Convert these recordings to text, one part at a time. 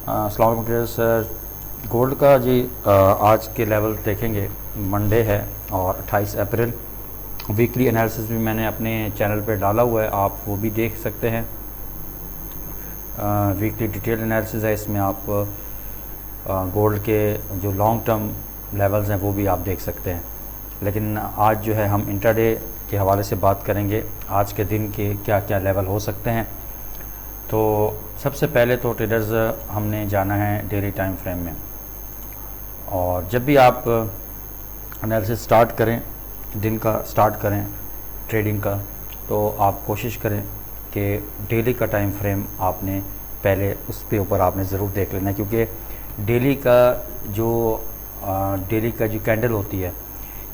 अस्सलाम वालेकुम sir. Gold का जी आज के लेवल देखेंगे। मंडे है और 28 अप्रैल। वीकली एनालिसिस भी मैंने अपने चैनल पे डाला हुआ है, आप वो भी देख सकते हैं। वीकली डिटेल एनालिसिस है, इसमें आप गोल्ड के जो लॉन्ग टर्म लेवल्स हैं वो भी आप देख सकते हैं। लेकिन आज जो है हम इंट्राडे के हवाले से बात करेंगे, आज के दिन के क्या क्या लेवल हो सकते हैं। तो सबसे पहले तो ट्रेडर्स हमने जाना है डेली टाइम फ्रेम में, और जब भी आप एनालिसिस स्टार्ट करें, दिन का स्टार्ट करें ट्रेडिंग का, तो आप कोशिश करें कि डेली का टाइम फ्रेम आपने पहले उस पे ऊपर आपने ज़रूर देख लेना है, क्योंकि डेली का जो कैंडल होती है,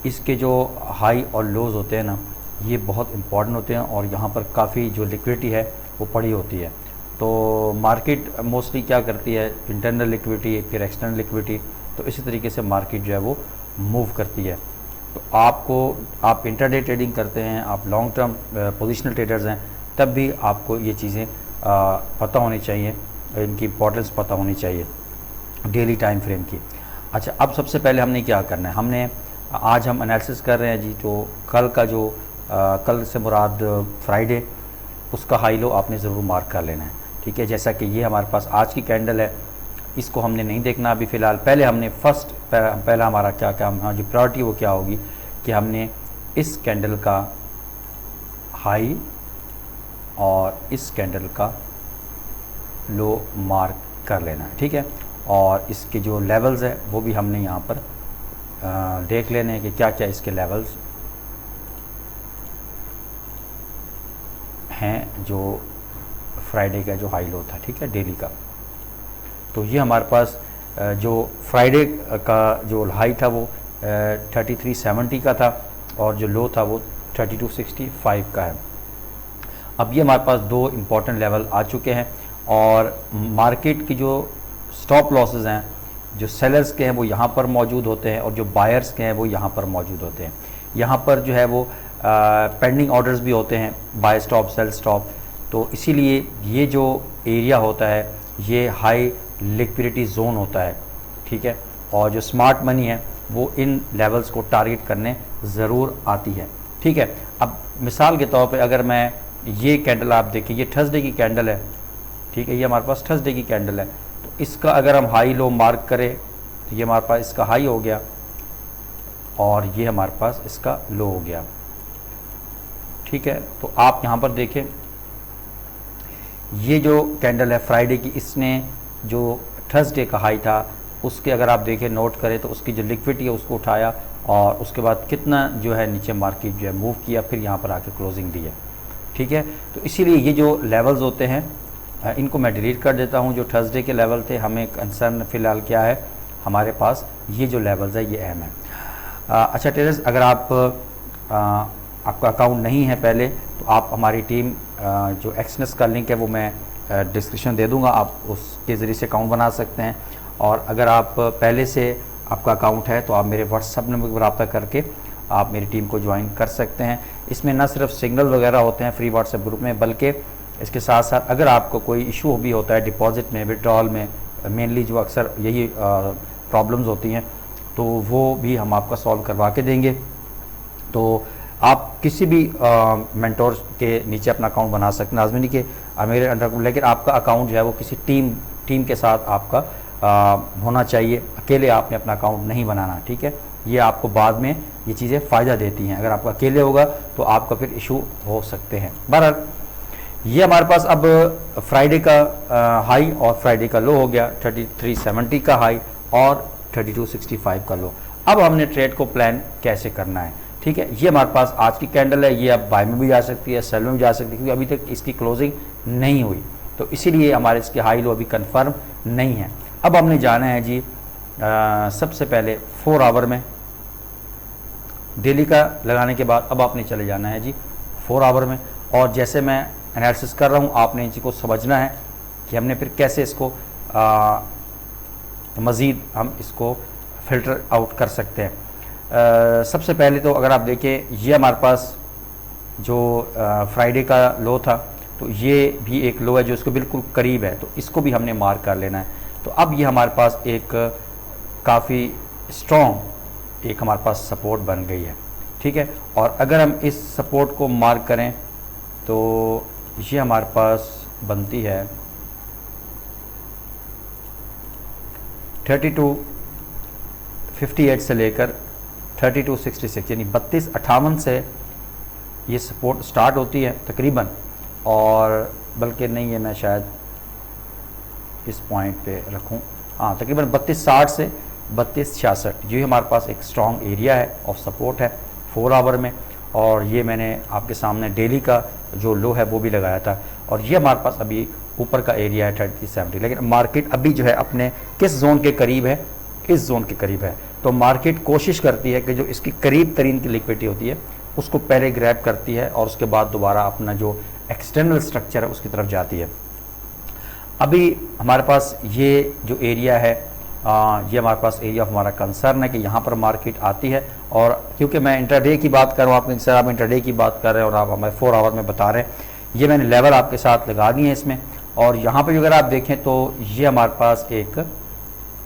इसके जो हाई और लोज़ होते हैं ना, ये बहुत इंपॉर्टेंट होते हैं, और यहाँ पर काफ़ी जो लिक्विडिटी है वो पड़ी होती है। तो मार्केट मोस्टली क्या करती है, इंटरनल लिक्विडिटी फिर एक्सटर्नल लिक्विडिटी, तो इसी तरीके से मार्केट जो है वो मूव करती है। तो आप इंटरडे ट्रेडिंग करते हैं, आप लॉन्ग टर्म पोजिशनल ट्रेडर्स हैं, तब भी आपको ये चीज़ें पता होनी चाहिए, इनकी इंपॉर्टेंस पता होनी चाहिए डेली टाइम फ्रेम की। अच्छा, अब सबसे पहले हमने क्या करना है, आज हम एनालिसिस कर रहे हैं जी। तो कल से मुराद फ्राइडे, उसका हाई लो आपने ज़रूर मार्क कर लेना है, ठीक है। जैसा कि ये हमारे पास आज की कैंडल है, इसको हमने नहीं देखना अभी फ़िलहाल। पहले हमने पहला हमारा क्या जो प्रायोरिटी वो क्या होगी कि हमने इस कैंडल का हाई और इस कैंडल का लो मार्क कर लेना है, ठीक है। और इसके जो लेवल्स है वो भी हमने यहाँ पर देख लेने हैं कि क्या क्या इसके लेवल्स हैं, जो फ्राइडे का जो हाई लो था, ठीक है, डेली का। तो ये हमारे पास जो फ्राइडे का जो हाई था वो 3370 का था, और जो लो था वो 3265 का है। अब ये हमारे पास दो इम्पॉर्टेंट लेवल आ चुके हैं, और मार्केट की जो स्टॉप लॉसेस हैं, जो सेलर्स के हैं वो यहाँ पर मौजूद होते हैं, और जो बायर्स के हैं वो यहाँ पर मौजूद होते हैं। यहाँ पर जो है वो पेंडिंग ऑर्डर्स भी होते हैं, बाय स्टॉप सेल स्टॉप। तो इसीलिए ये जो एरिया होता है ये हाई लिक्विडिटी जोन होता है, ठीक है। और जो स्मार्ट मनी है वो इन लेवल्स को टारगेट करने ज़रूर आती है, ठीक है। अब मिसाल के तौर पे अगर मैं ये कैंडल आप देखें, ये थर्सडे की कैंडल है, ठीक है, ये हमारे पास थर्सडे की कैंडल है। तो इसका अगर हम हाई लो मार्क करें तो ये हमारे पास इसका हाई हो गया, और ये हमारे पास इसका लो हो गया, ठीक है। तो आप यहाँ पर देखें, ये जो कैंडल है फ्राइडे की, इसने जो थर्सडे का हाई था उसके अगर आप देखें, नोट करें, तो उसकी जो लिक्विडिटी है उसको उठाया, और उसके बाद कितना जो है नीचे मार्केट जो है मूव किया, फिर यहाँ पर आके क्लोजिंग दी है, ठीक है। तो इसीलिए ये जो लेवल्स होते हैं इनको मैं डिलीट कर देता हूँ। जो थर्सडे के लेवल थे, हमें कंसर्न फ़िलहाल क्या है, हमारे पास ये जो लेवल्स है ये अहम है। अच्छा ट्रेडर्स, अगर आपका अकाउंट नहीं है पहले, तो आप हमारी टीम जो एक्सनेस का लिंक है वो मैं डिस्क्रिप्शन दे दूंगा, आप उसके ज़रिए से अकाउंट बना सकते हैं। और अगर आप पहले से आपका अकाउंट है तो आप मेरे व्हाट्सअप नंबर पर रब्ता करके आप मेरी टीम को ज्वाइन कर सकते हैं। इसमें न सिर्फ सिग्नल वगैरह होते हैं फ्री व्हाट्सएप ग्रुप में, बल्कि इसके साथ साथ अगर आपको कोई इशू भी होता है डिपॉजिट में, विड्रॉल में, मेनली जो अक्सर यही प्रॉब्लम्स होती हैं, तो वो भी हम आपका सॉल्व करवा के देंगे। तो आप किसी भी मेंटोर के नीचे अपना अकाउंट बना सकते हैं, नाज़मीनी के मेरे अंडर, लेकिन आपका अकाउंट जो है वो किसी टीम के साथ आपका होना चाहिए। अकेले आपने अपना अकाउंट नहीं बनाना, ठीक है। ये आपको बाद में ये चीज़ें फ़ायदा देती हैं। अगर आपका अकेले होगा तो आपका फिर इशू हो सकते हैं। बहरहाल ये हमारे पास अब फ्राइडे का हाई और फ्राइडे का लो हो गया, 3370 का हाई और 3265 का लो। अब हमने ट्रेड को प्लान कैसे करना है, ठीक है। ये हमारे पास आज की कैंडल है, ये अब बाय में भी जा सकती है, सेल में भी जा सकती है, क्योंकि अभी तक इसकी क्लोजिंग नहीं हुई, तो इसीलिए हमारे इसके हाई लो अभी कंफर्म नहीं है। अब हमने जाना है जी सबसे पहले 4 आवर में, डेली का लगाने के बाद अब आपने चले जाना है जी 4 आवर में। और जैसे मैं एनालिसिस कर रहा हूँ, आपने इन चीज़ को समझना है कि हमने फिर कैसे इसको मज़ीद हम इसको फ़िल्टर आउट कर सकते हैं। सबसे पहले तो अगर आप देखें, ये हमारे पास जो फ्राइडे का लो था, तो ये भी एक लो है जो इसको बिल्कुल करीब है, तो इसको भी हमने मार्क कर लेना है। तो अब ये हमारे पास एक काफ़ी स्ट्रॉन्ग एक हमारे पास सपोर्ट बन गई है, ठीक है। और अगर हम इस सपोर्ट को मार्क करें तो ये हमारे पास बनती है 3258 से लेकर 3266, यानी 3258 से ये सपोर्ट स्टार्ट होती है तकरीबन, और बल्कि नहीं है, मैं शायद इस पॉइंट पे रखूं, हाँ तकरीबन 3260 से 3266 ये हमारे पास एक स्ट्रॉन्ग एरिया है ऑफ सपोर्ट है 4 आवर में। और ये मैंने आपके सामने डेली का जो लो है वो भी लगाया था, और ये हमारे पास अभी ऊपर का एरिया है 3070। लेकिन मार्केट अभी जो है अपने किस जोन के करीब है, इस जोन के करीब है। तो मार्केट कोशिश करती है कि जो इसकी करीब तरीन की लिक्विडिटी होती है उसको पहले ग्रैब करती है और उसके बाद दोबारा अपना जो एक्सटर्नल स्ट्रक्चर है उसकी तरफ जाती है। अभी हमारे पास ये जो एरिया है ये हमारे पास एरिया ऑफ हमारा कंसर्न है कि यहाँ पर मार्केट आती है। और क्योंकि मैं इंटरडे की बात कर रहा हूँ, आपने सर आप इंटरडे की बात कर रहे हैं और आप हमें 4 आवर में बता रहे हैं, ये मैंने लेवल आपके साथ लगा दी है इसमें। और यहाँ पर अगर आप देखें तो ये हमारे पास एक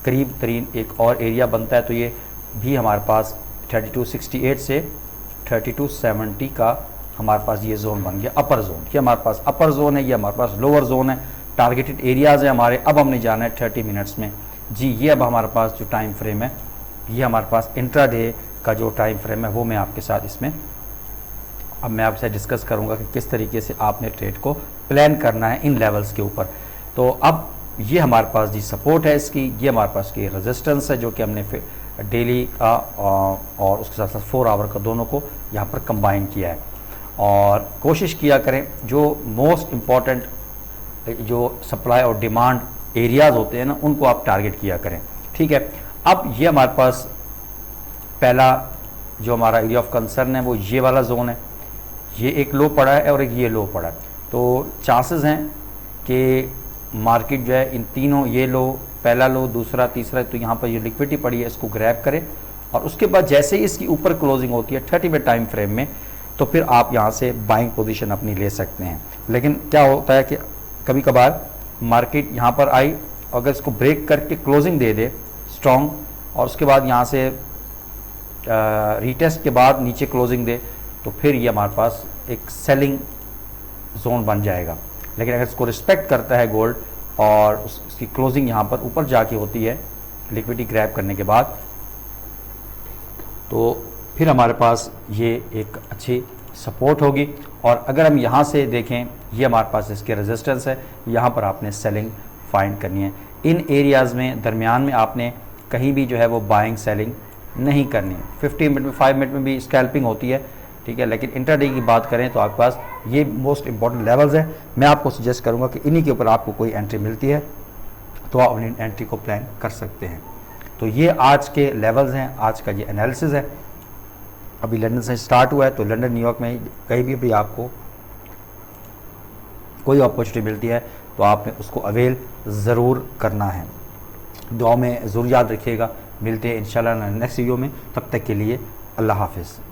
करीब तरीन एक और एरिया बनता है, तो ये भी हमारे पास 3268 से 3270 का हमारे पास ये जोन बन गया, अपर जोन। ये हमारे पास अपर जोन है, ये हमारे पास लोअर जोन है, टारगेटेड एरियाज़ है हमारे। अब हमने जाना है 30 मिनट्स में जी। ये अब हमारे पास जो टाइम फ्रेम है, ये हमारे पास इंट्राडे का जो टाइम फ्रेम है वो मैं आपके साथ इसमें अब मैं आपसे डिस्कस करूंगा कि किस तरीके से आपने ट्रेड को प्लान करना है इन लेवल्स के ऊपर। तो अब ये हमारे पास जी सपोर्ट है इसकी, ये हमारे पास की रेजिस्टेंस है जो कि हमने फिर डेली का और उसके साथ साथ 4 आवर का दोनों को यहाँ पर कंबाइन किया है। और कोशिश किया करें जो मोस्ट इम्पॉर्टेंट जो सप्लाई और डिमांड एरियाज़ होते हैं ना उनको आप टारगेट किया करें, ठीक है। अब ये हमारे पास पहला जो हमारा एरिया ऑफ कंसर्न है वो ये वाला जोन है, ये एक लो पड़ा है और एक ये लो पड़ा है। तो चांसेस हैं कि मार्केट जो है इन तीनों, ये लो, पहला लो, दूसरा, तीसरा, तो यहाँ पर ये लिक्विडिटी पड़ी है इसको ग्रैब करें और उसके बाद जैसे ही इसकी ऊपर क्लोजिंग होती है 30 मिनट टाइम फ्रेम में, तो फिर आप यहाँ से बाइंग पोजीशन अपनी ले सकते हैं। लेकिन क्या होता है कि कभी कभार मार्केट यहाँ पर आई, अगर इसको ब्रेक करके क्लोजिंग दे दे स्ट्रॉन्ग और उसके बाद यहाँ से रीटेस्ट के बाद नीचे क्लोजिंग दे, तो फिर ये हमारे पास एक सेलिंग जोन बन जाएगा। लेकिन अगर इसको रिस्पेक्ट करता है गोल्ड और उसकी क्लोजिंग यहाँ पर ऊपर जाके होती है लिक्विडिटी ग्रैब करने के बाद, तो फिर हमारे पास ये एक अच्छी सपोर्ट होगी। और अगर हम यहाँ से देखें, ये हमारे पास इसके रेजिस्टेंस है, यहाँ पर आपने सेलिंग फाइंड करनी है। इन एरियाज़ में दरमियान में आपने कहीं भी जो है वो बाइंग सेलिंग नहीं करनी है। 15 मिनट में 5 मिनट में भी स्कैल्पिंग होती है, ठीक है। लेकिन इंटरडे की बात करें तो आपके पास ये मोस्ट इंपॉर्टेंट लेवल्स हैं। मैं आपको सजेस्ट करूँगा कि इन्हीं के ऊपर आपको कोई एंट्री मिलती है तो आप अपनी एंट्री को प्लान कर सकते हैं। तो ये आज के लेवल्स हैं, आज का ये एनालिसिस है। अभी लंदन से स्टार्ट हुआ है, तो लंदन न्यूयॉर्क में कहीं भी आपको कोई अपॉर्चुनिटी मिलती है तो आपने उसको अवेल ज़रूर करना है। दुआ में ज़रूर याद रखिएगा। मिलते हैं इंशाल्लाह नेक्स्ट वीडियो में, तब तक के लिए अल्लाह हाफिज़।